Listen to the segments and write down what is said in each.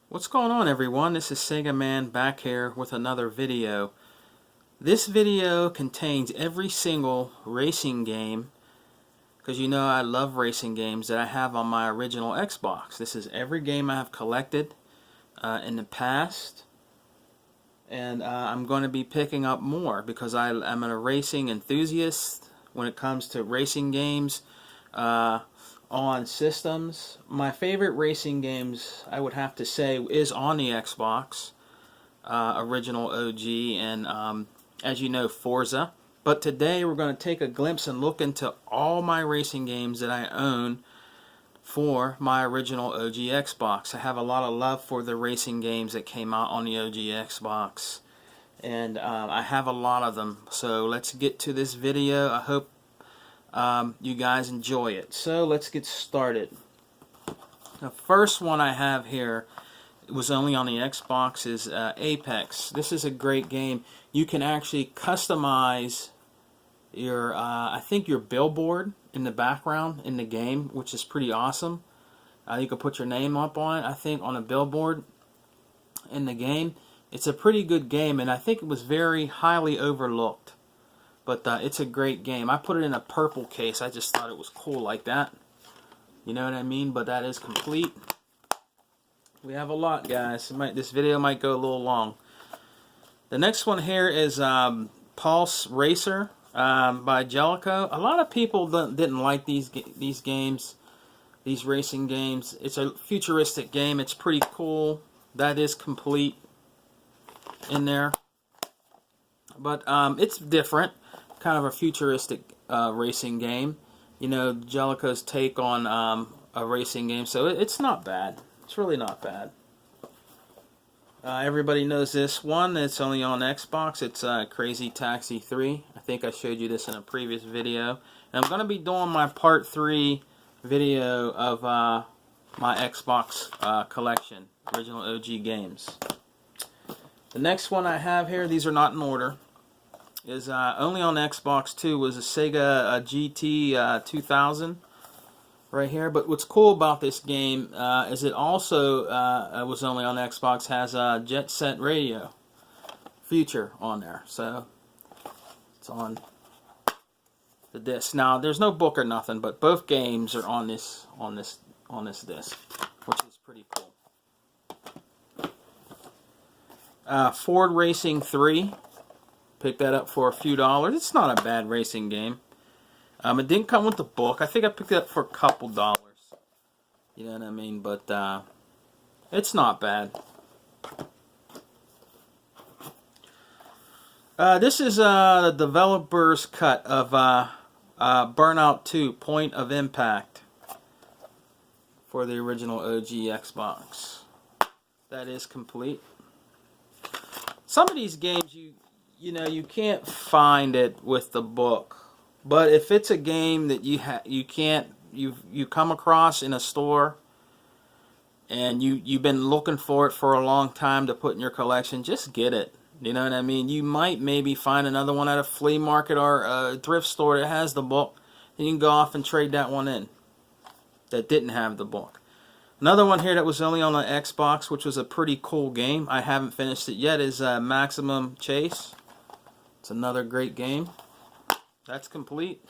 What's going on, everyone? This is Sega Man back here with another video. This video contains every single racing game, because you know I love racing games, that I have on my original Xbox. This is every game I have collected in the past, and I'm going to be picking up more because I'm a racing enthusiast when it comes to racing games. On systems, my favorite racing games, I would have to say, is on the Xbox, original OG, and as you know, Forza. But today we're going to take a glimpse and look into all my racing games that I own for my original OG Xbox. I have a lot of love for the racing games that came out on the OG Xbox, and I have a lot of them. So let's get to this video. I hope you guys enjoy it. So let's get started. The first one I have here, it was only on the Xbox, is Apex. This is a great game. You can actually customize your, I think, your billboard in the background in the game, which is pretty awesome. You can put your name up on it, I think, on a billboard in the game. It's a pretty good game, and I think it was very highly overlooked. But it's a great game. I put it in a purple case. I just thought it was cool like that. You know what I mean? But that is complete. We have a lot, guys. This video might go a little long. The next one here is Pulse Racer by Jellico. A lot of people didn't like these games, these racing games. It's a futuristic game. It's pretty cool. That is complete in there. But it's different. Kind of a futuristic racing game. You know, Jellico's take on a racing game. So it's not bad. It's really not bad. Everybody knows this one. It's only on Xbox. It's Crazy Taxi 3. I think I showed you this in a previous video. And I'm going to be doing my part 3 video of my Xbox collection. Original OG games. The next one I have here, these are not in order, is only on Xbox too, was a Sega GT 2000 right here. But what's cool about this game is it also was only on Xbox, has a Jet Set Radio feature on there. So it's on the disc. Now there's no book or nothing, but both games are on this disc, which is pretty cool. Ford Racing 3. Picked that up for a few dollars. It's not a bad racing game. It didn't come with the book. I think I picked it up for a couple dollars. You know what I mean? But it's not bad. This is the developer's cut of Burnout 2: Point of Impact for the original OG Xbox. That is complete. Some of these games you know, you can't find it with the book, but if it's a game that you come across in a store and you've been looking for it for a long time to put in your collection, just get it. You know what I mean? You might maybe find another one at a flea market or a thrift store that has the book, and you can go off and trade that one in that didn't have the book. Another one here that was only on the Xbox, which was a pretty cool game, I haven't finished it yet, is Maximum Chase. It's another great game. That's complete.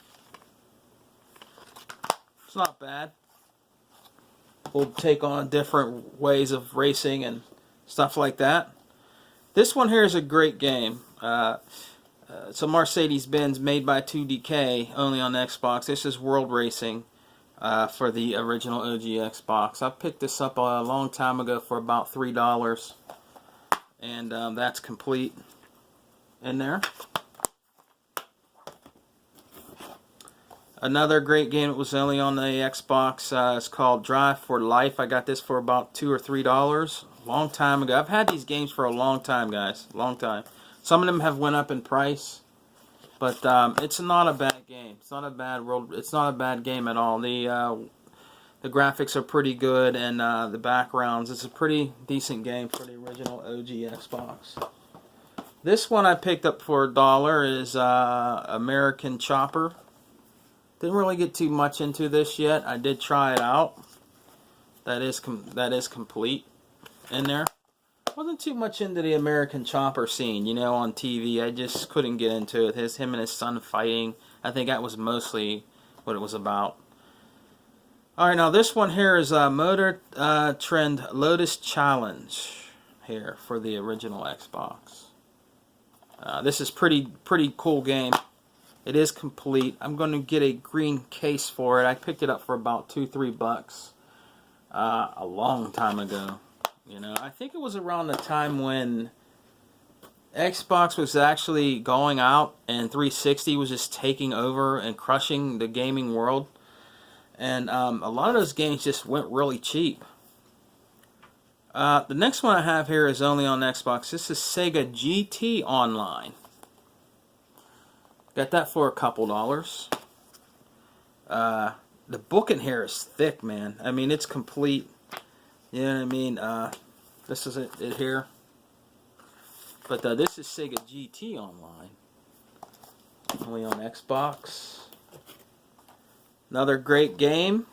It's not bad. We'll take on different ways of racing and stuff like that. This one here is a great game. It's a Mercedes-Benz made by 2DK, only on Xbox. This is World Racing for the original OG Xbox. I picked this up a long time ago for about $3. And that's complete in there. Another great game that was only on the Xbox is called Drive for Life. I got this for about $2 or $3 a long time ago. I've had these games for a long time, guys. Long time. Some of them have went up in price, but it's not a bad game. It's not a bad world. It's not a bad game at all. The graphics are pretty good, and the backgrounds. It's a pretty decent game for the original OG Xbox. This one I picked up for $1 is American Chopper. Didn't really get too much into this yet. I did try it out. That is complete. in there. Wasn't too much into the American Chopper scene, you know, on TV. I just couldn't get into it. Him and his son fighting. I think that was mostly what it was about. Alright, now this one here is Motor Trend Lotus Challenge here for the original Xbox. This is pretty cool game. It is complete. I'm going to get a green case for it. I picked it up for about $2-3 a long time ago. You know, I think it was around the time when Xbox was actually going out and 360 was just taking over and crushing the gaming world. And a lot of those games just went really cheap. The next one I have here is only on Xbox. This is Sega GT Online. Got that for a couple dollars. The book in here is thick, man. I mean, it's complete. You know what I mean? This is it here. But this is Sega GT Online. Only on Xbox. Another great game.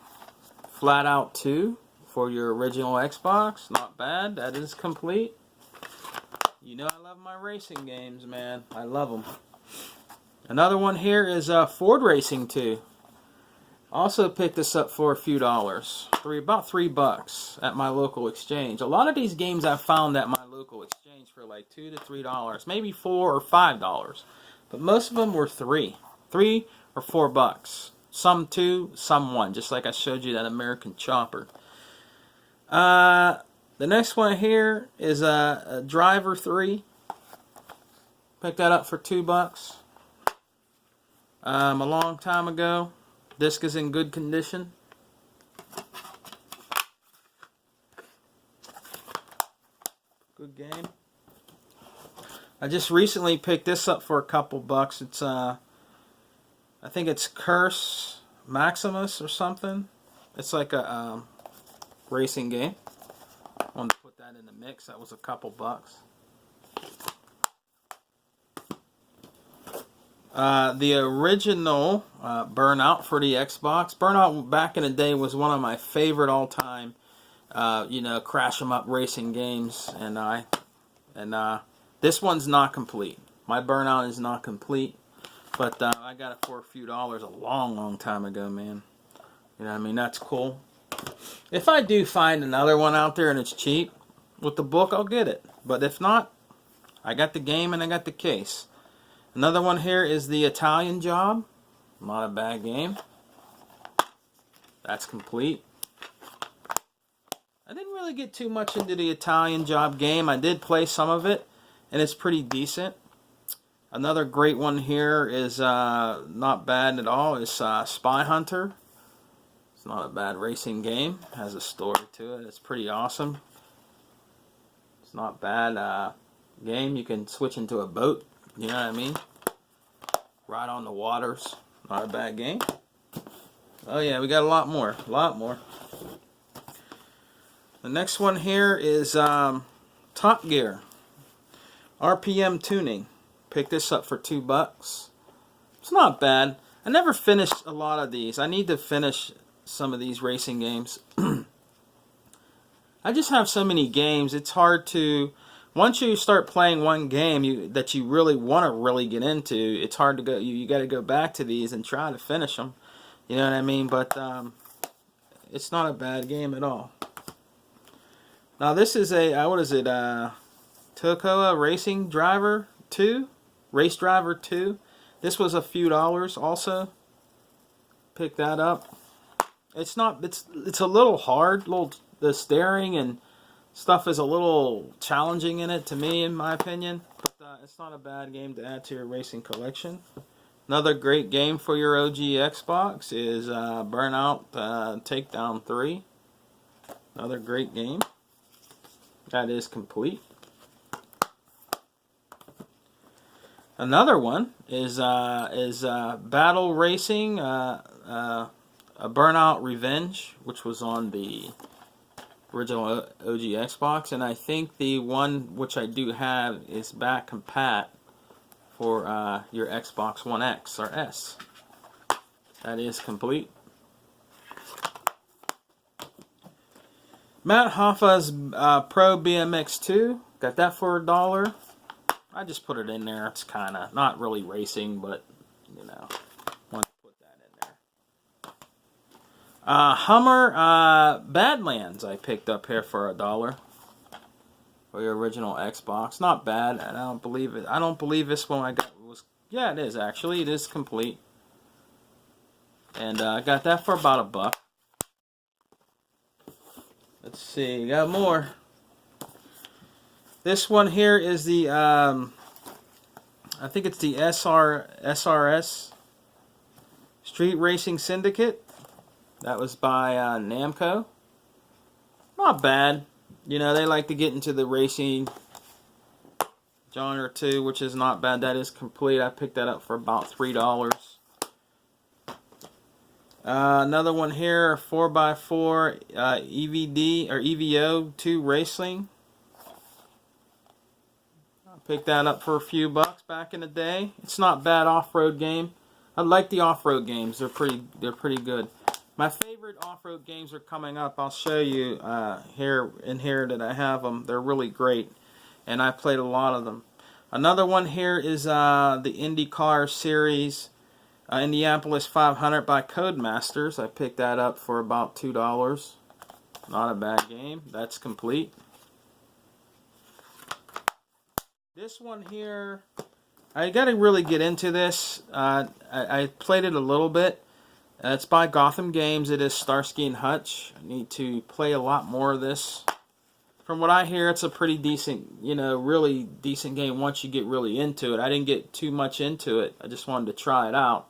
Flat Out 2 for your original Xbox. Not bad. That is complete. You know I love my racing games, man. I love them. Another one here is Ford Racing 2. Also picked this up for a few dollars. About $3 at my local exchange. A lot of these games I found at my local exchange for like $2 to $3. Maybe $4 or $5. But most of them were $3 or $4. Some 2, some 1. Just like I showed you that American Chopper. The next one here is a Driver 3. Picked that up for $2. A long time ago. Disc is in good condition. Good game. I just recently picked this up for a couple bucks. It's I think it's Curse Maximus or something. It's like a racing game. I wanted to put that in the mix. That was a couple bucks. The original Burnout for the Xbox. Burnout back in the day was one of my favorite all-time, you know, crash 'em up racing games. And this one's not complete. My Burnout is not complete, but I got it for a few dollars a long time ago, man. You know what I mean? That's cool. If I do find another one out there and it's cheap with the book, I'll get it. But if not, I got the game and I got the case. Another one here is the Italian Job. Not a bad game. That's complete. I didn't really get too much into the Italian Job game. I did play some of it, and it's pretty decent. Another great one here is not bad at all. Is Spy Hunter. It's not a bad racing game. Has a story to it. It's pretty awesome. It's not bad game. You can switch into a boat. You know what I mean? Ride on the waters. Not a bad game. Oh yeah, we got a lot more. A lot more. The next one here is Top Gear. RPM tuning. Picked this up for $2. It's not bad. I never finished a lot of these. I need to finish some of these racing games. I just have so many games. It's hard to... Once you start playing one game that you really want to really get into, it's hard to go. You got to go back to these and try to finish them. You know what I mean? But it's not a bad game at all. Now this is a what is it? Tokoa Racing Driver 2, Race Driver 2. This was a few dollars also. Pick that up. It's not. It's a little hard. The steering and stuff is a little challenging in it to me, in my opinion. But it's not a bad game to add to your racing collection. Another great game for your OG Xbox is Burnout Takedown 3. Another great game. That is complete. Another one is Battle Racing, a Burnout Revenge, which was on the original OG Xbox, and I think the one which I do have is back compat for your Xbox One X or S. That is complete. Matt Hoffa's Pro BMX 2. Got that for $1. I just put it in there. It's kind of not really racing, but you know, want to put that in there. Hummer Badlands I picked up here for $1 for your original Xbox. Not bad. And I don't believe it. I don't believe this one I got was. Yeah, it is actually. It is complete. And I got that for about $1. Let's see. Got more. This one here is the, I think it's the SRS Street Racing Syndicate. That was by Namco. Not bad. You know, they like to get into the racing genre too, which is not bad. That is complete. I picked that up for about $3. Another one here, 4x4 EVD or EVO 2 Racing. Picked that up for a few bucks back in the day. It's not bad off-road game. I like the off-road games. They're pretty good. My favorite off-road games are coming up. I'll show you here that I have them. They're really great, and I played a lot of them. Another one here is the IndyCar Series Indianapolis 500 by Codemasters. I picked that up for about $2. Not a bad game. That's complete. This one here, I got to really get into this. I played it a little bit. It's by Gotham Games. It is Starsky and Hutch. I need to play a lot more of this. From what I hear, it's a pretty decent, you know, really decent game once you get really into it. I didn't get too much into it. I just wanted to try it out,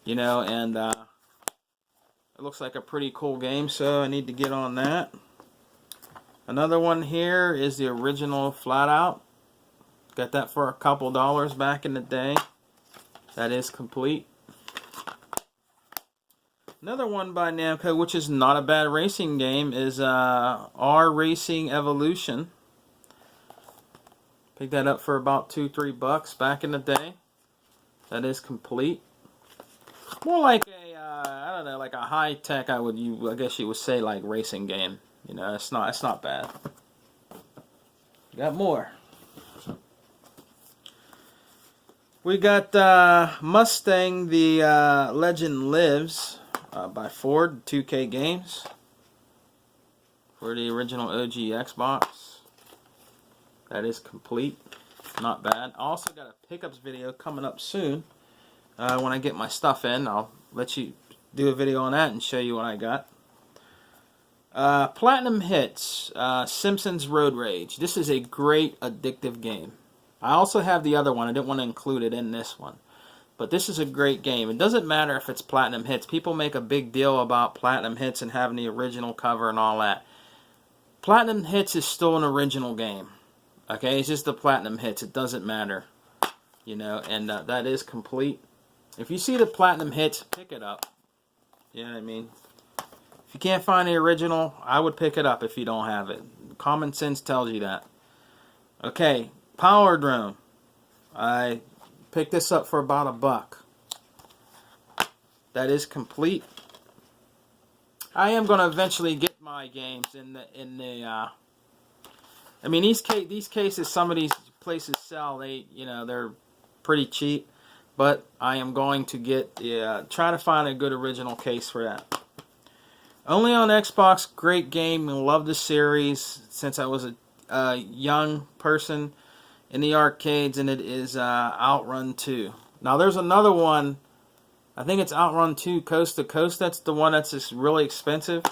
you know, and it looks like a pretty cool game, so I need to get on that. Another one here is the original Flat Out. Got that for a couple dollars back in the day. That is complete. Another one by Namco, which is not a bad racing game, is R Racing Evolution. Picked that up for about $2-3 back in the day. That is complete. More like a I don't know, like a high tech. I guess you would say like racing game. You know, it's not bad. Got more. We got Mustang, the Legend Lives by Ford, 2K Games. For the original OG Xbox. That is complete. Not bad. I also got a pickups video coming up soon. When I get my stuff in, I'll let you do a video on that and show you what I got. Platinum Hits, Simpsons Road Rage. This is a great addictive game. I also have the other one. I didn't want to include it in this one. But this is a great game. It doesn't matter if it's Platinum Hits. People make a big deal about Platinum Hits and having the original cover and all that. Platinum Hits is still an original game. Okay, it's just the Platinum Hits. It doesn't matter. You know, and that is complete. If you see the Platinum Hits, pick it up. You know what I mean? If you can't find the original, I would pick it up if you don't have it. Common sense tells you that. Okay, Power Drone. I picked this up for about $1. That is complete. I am going to eventually get my games in the I mean, these cases, some of these places sell, they're pretty cheap, but I am going to get try to find a good original case for that. Only on Xbox, great game. I love the series since I was a young person in the arcades, and it is Outrun 2. Now there's another one. I think it's Outrun 2 Coast to Coast. That's the one that's just really expensive.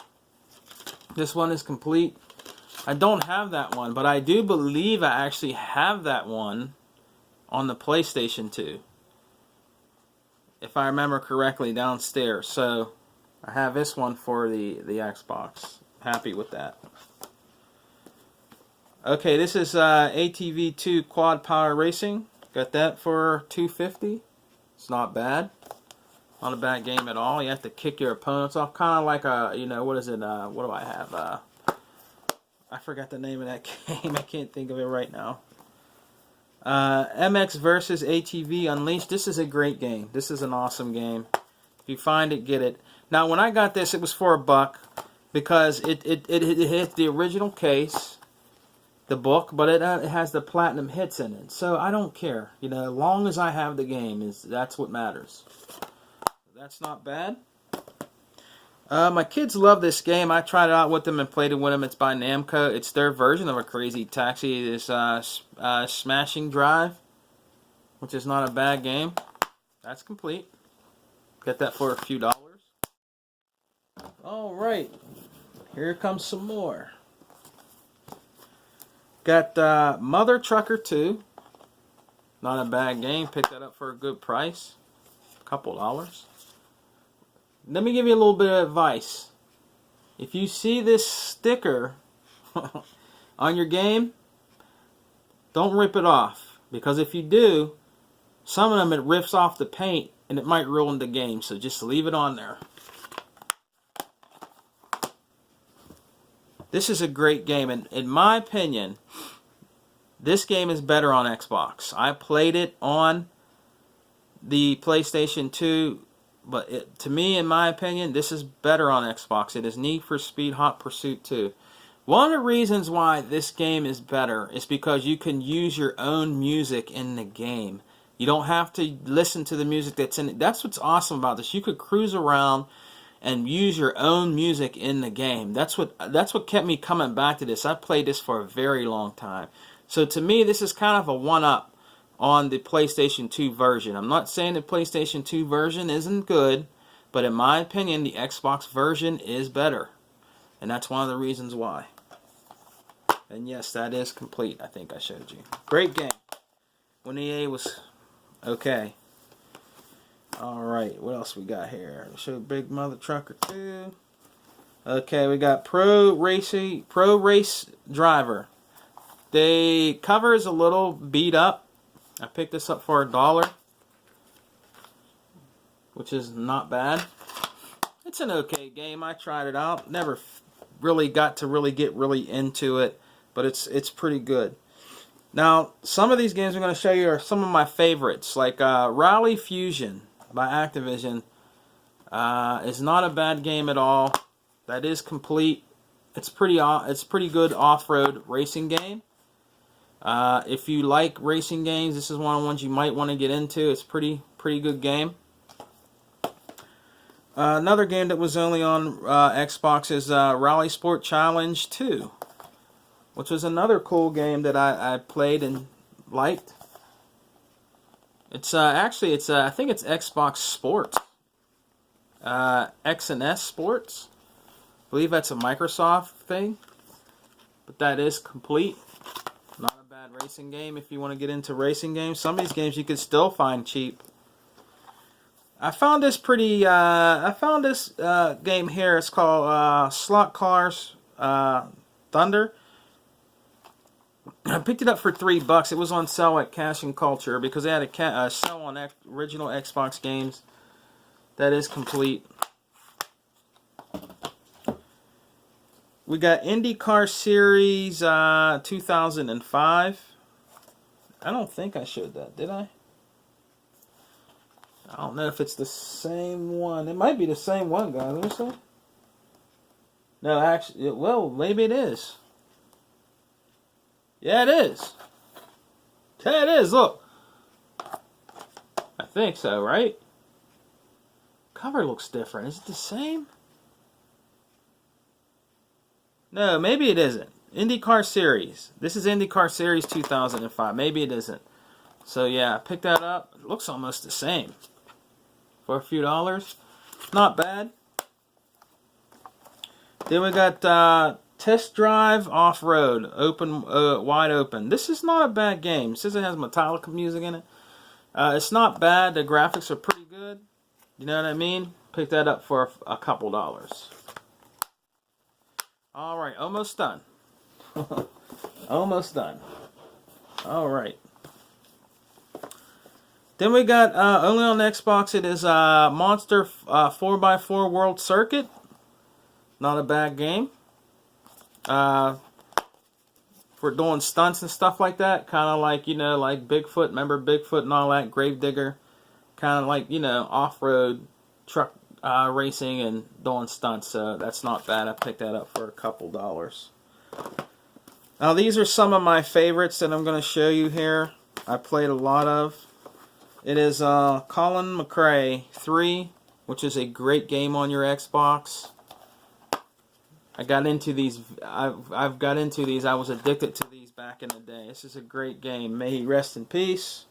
This one is complete. I don't have that one, but I do believe I actually have that one on the PlayStation 2. If I remember correctly, downstairs. So I have this one for the Xbox. Happy with that. Okay, this is ATV2 Quad Power Racing. Got that for $2.50. It's not bad. Not a bad game at all. You have to kick your opponents off. Kind of like a, what is it? What do I have? I forgot the name of that game. I can't think of it right now. MX versus ATV Unleashed. This is a great game. This is an awesome game. If you find it, get it. Now, when I got this, it was for $1. because it hit the original case, the book, but it has the platinum hits in it. So I don't care, you know, as long as I have the game, that's what matters. That's not bad. My kids love this game. I tried it out with them and played it with them. It's by Namco. It's their version of a Crazy Taxi. This Smashing Drive, which is not a bad game. That's complete. Get that for a few dollars. All right, here comes some more. Got Mother Trucker 2. Not a bad game. Picked that up for a good price. A couple dollars. Let me give you a little bit of advice. If you see this sticker on your game, don't rip it off. Because if you do, some of them it rips off the paint and it might ruin the game. So just leave it on there. This is a great game, and in my opinion, this game is better on Xbox. I played it on the PlayStation 2, but to me, in my opinion, this is better on Xbox. It is Need for Speed Hot Pursuit 2. One of the reasons why this game is better is because you can use your own music in the game. You don't have to listen to the music that's in it. That's what's awesome about this. You could cruise around and use your own music in the game. That's what kept me coming back to this. I played this for a very long time. So to me, this is kind of a one-up on the PlayStation 2 version. I'm not saying the PlayStation 2 version isn't good, but in my opinion, the Xbox version is better. And that's one of the reasons why. And yes, that is complete. I think I showed you. Great game. When EA was okay. Alright, what else we got here? Show Big Mother Trucker 2. Okay, we got Pro Race Driver. The cover is a little beat up. I picked this up for $1, which is not bad. It's an okay game. I tried it out. Never really got to get into it, but it's pretty good. Now, some of these games I'm going to show you are some of my favorites, like Rally Fusion by Activision. Is not a bad game at all. That is complete. It's pretty good off-road racing game. If you like racing games, this is one of the ones you might want to get into. It's pretty good game. Another game that was only on Xbox is Rally Sport Challenge 2, which was another cool game that I played and liked. It's I think it's Xbox Sports, X and S Sports. I believe that's a Microsoft thing, but that is complete. Not a bad racing game if you want to get into racing games. Some of these games you could still find cheap. I found this game here. It's called Slot Cars Thunder. I picked it up for $3. It was on sale at Cash and Culture because they had a sale on original Xbox games. That is complete. We got IndyCar Series 2005. I don't think I showed that, did I? I don't know if it's the same one. It might be the same one, guys. Let me see. No, actually, well, maybe it is. Yeah, it is. Yeah, it is. Look. I think so, right? Cover looks different. Is it the same? No, maybe it isn't. IndyCar Series. This is IndyCar Series 2005. Maybe it isn't. So, yeah, I picked that up. It looks almost the same. For a few dollars. Not bad. Then we got Test Drive Off-Road, wide open. This is not a bad game. It says it has Metallica music in it. It's not bad. The graphics are pretty good. You know what I mean? Picked that up for a couple dollars. Alright, almost done. Almost done. Alright. Then we got, only on Xbox, it is Monster 4x4 World Circuit. Not a bad game. For doing stunts and stuff like that. Kind of like, you know, like Bigfoot. Remember Bigfoot and all that? Gravedigger. Kind of like, you know, off-road truck racing and doing stunts, so that's not bad. I picked that up for a couple dollars. Now these are some of my favorites that I'm going to show you here. I played a lot of. It is Colin McRae 3, which is a great game on your Xbox. I got into these. I've got into these. I was addicted to these back in the day. This is a great game. May he rest in peace.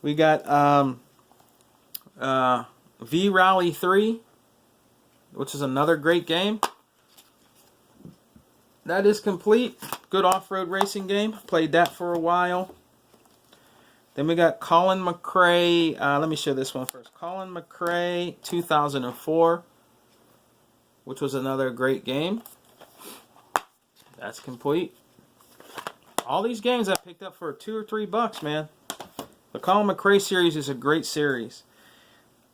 We got V-Rally 3, which is another great game. That is complete. Good off-road racing game. Played that for a while. Then we got Colin McRae. Let me show this one first. Colin McRae 2004, which was another great game. That's complete. All these games I picked up for $2 or $3, man. The Colin McRae series is a great series.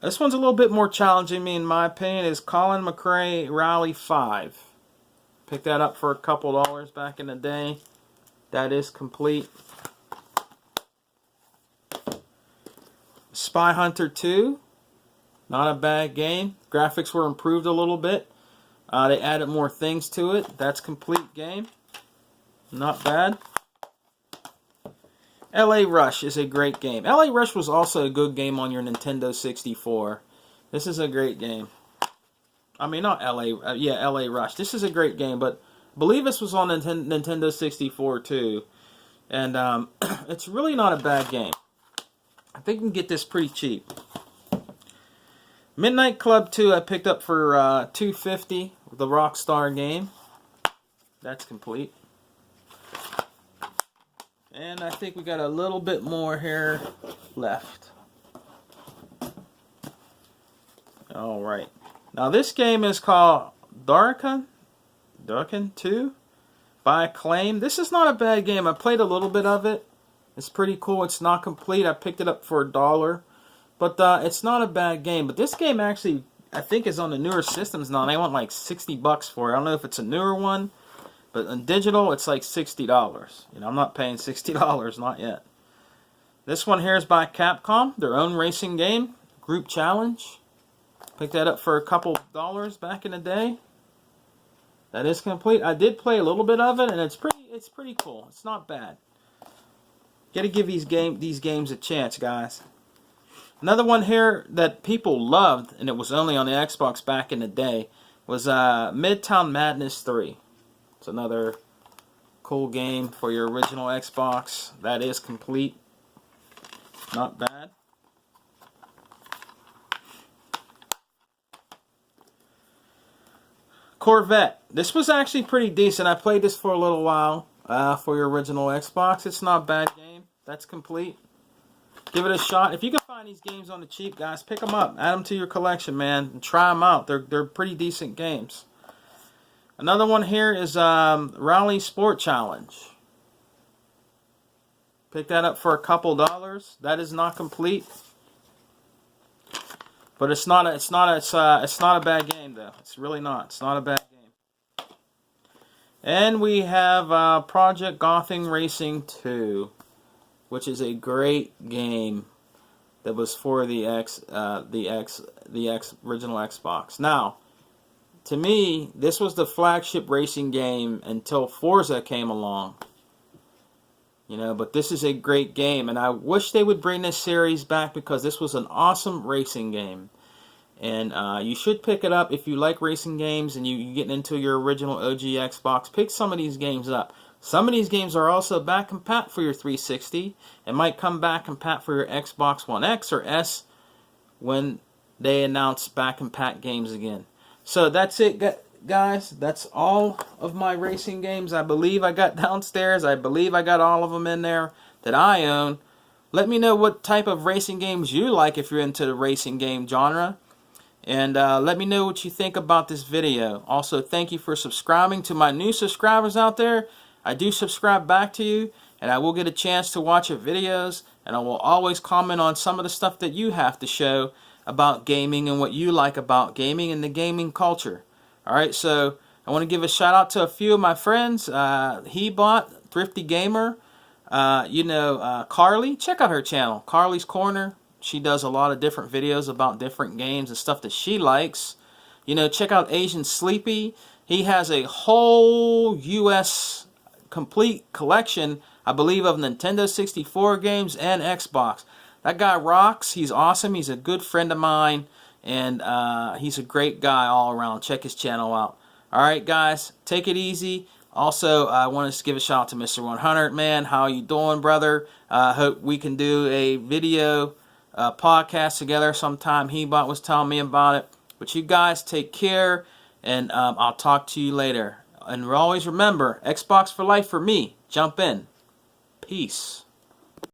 This one's a little bit more challenging, in my opinion, is Colin McRae Rally 5. Picked that up for a couple dollars back in the day. That is complete. Spy Hunter 2. Not a bad game. Graphics were improved a little bit. They added more things to it. That's complete game. Not bad. LA Rush is a great game. LA Rush was also a good game on your Nintendo 64. This is a great game. I mean, not LA, yeah, LA Rush. This is a great game, but I believe this was on Nintendo 64 too. And it's really not a bad game. I think you can get this pretty cheap. Midnight Club 2 I picked up for $2.50, the Rockstar game. That's complete. And I think we got a little bit more here left. Alright. Now this game is called Darkin 2 by Acclaim. This is not a bad game. I played a little bit of it. It's pretty cool. It's not complete. I picked it up for $1. But it's not a bad game. But this game actually, I think, is on the newer systems now. And they want like $60 for it. I don't know if it's a newer one. But in digital, it's like $60. You know, I'm not paying $60. Not yet. This one here is by Capcom. Their own racing game. Group Challenge. Picked that up for a couple dollars back in the day. That is complete. I did play a little bit of it, and it's pretty cool. It's not bad. Got to give these games a chance, guys. Another one here that people loved, and it was only on the Xbox back in the day, was Midtown Madness 3. It's another cool game for your original Xbox. That is complete. Not bad. Corvette. This was actually pretty decent. I played this for a little while for your original Xbox. It's not a bad game. That's complete. Give it a shot. If you can find these games on the cheap, guys, pick them up. Add them to your collection, man, and try them out. They're pretty decent games. Another one here is Rally Sport Challenge. Pick that up for a couple dollars. That is not complete, but it's not a bad game though. It's really not. It's not a bad game. And we have Project Gotham Racing 2, which is a great game that was for the original Xbox. Now, to me, this was the flagship racing game until Forza came along. You know, but this is a great game, and I wish they would bring this series back because this was an awesome racing game. And you should pick it up if you like racing games and you're getting into your original OG Xbox. Pick some of these games up. Some of these games are also back compat for your 360 and might come back compat for your Xbox One X or S when they announce back compat games again. So that's it, guys. That's all of my racing games I believe I got downstairs. I believe I got all of them in there that I own. Let me know what type of racing games you like if you're into the racing game genre. And let me know what you think about this video. Also, thank you for subscribing. To my new subscribers out there, I do subscribe back to you, and I will get a chance to watch your videos, and I will always comment on some of the stuff that you have to show about gaming and what you like about gaming and the gaming culture. Alright, so I want to give a shout out to a few of my friends. Hebot, Thrifty Gamer, Carly. Check out her channel, Carly's Corner. She does a lot of different videos about different games and stuff that she likes. You know, check out Asian Sleepy. He has a whole US complete collection, I believe, of Nintendo 64 games and Xbox. That guy rocks. He's awesome. He's a good friend of mine, and he's a great guy all around. Check his channel out. All right, guys, take it easy. Also, I want to give a shout out to Mr. 100. Man, how you doing, brother? Hope we can do a video podcast together sometime. Hebot was telling me about it. But you guys take care, and I'll talk to you later. And always remember, Xbox for life for me. Jump in. Peace.